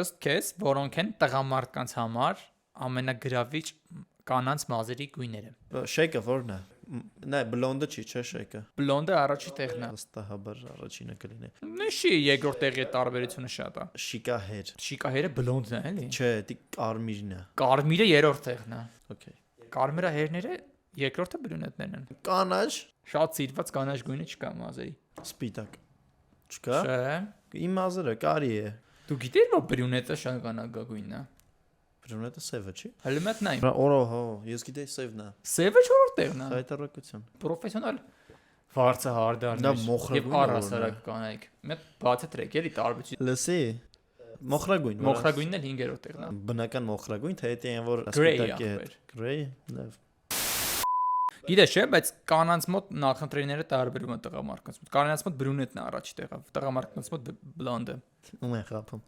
Ըստ քեզ, որոնք են տղամարդկանց համար ամենագրավիչ կանանց մազերի գույները։ Շեյկը որն է։ Նայ, բլոնդը չի, չէ՞ շեյկը։ Բլոնդը առաջի տեղն է։ Վստահաբար առաջինը կլինի։ Նշի երկրորդ տեղի տարբերությունը շատ է։ Շիկահեր։ Շիկահերը բլոնդն է, էլի։ Չէ, դի կարմիրն է։ Կարմիրը երրորդ տեղն է։ Okay։ Կարմիրահերները երկրորդը բրյունետներն են։ Կանաչ, Շատ սիրված կանաչ գույնը չկա մազերի։ սպիտակ։ Չկա։ Չէ։ Իմ մազերը կարի է։ Դու գիտեր, որ բրյունետը շատ կանագագույնն է։ Բրյունետը սևը չի։ Հələ մեկ նայ։ Օրոհո, ես գիտեի սևն է։ Սևը չորրորդ տեղն է։ Հայտարարություն։ Պրոֆեսիոնալ վարձը հարդարներ։ Դա մոխրագույնը եւ առհասարակ կանայք։ Մեկ բացատրեք, էլի տարբերություն։ Լսի։ Մոխրագույն։ Մոխրագույնն էլ 5-րդ տեղն է։ Բնական մոխրագույն, թե դա այն որ Gray սպիտակի ախպեր։ հետ։ Gray, լավ։ Գիտես չէ, բայց կանանց մոտ նախընտրիները տարբերում են տղամարդկանց մոտ։ Կանանց մոտ բրյունետն է առաջի տեղը, տղամարդկանց մոտ բլոնդը։ Ում է խափում։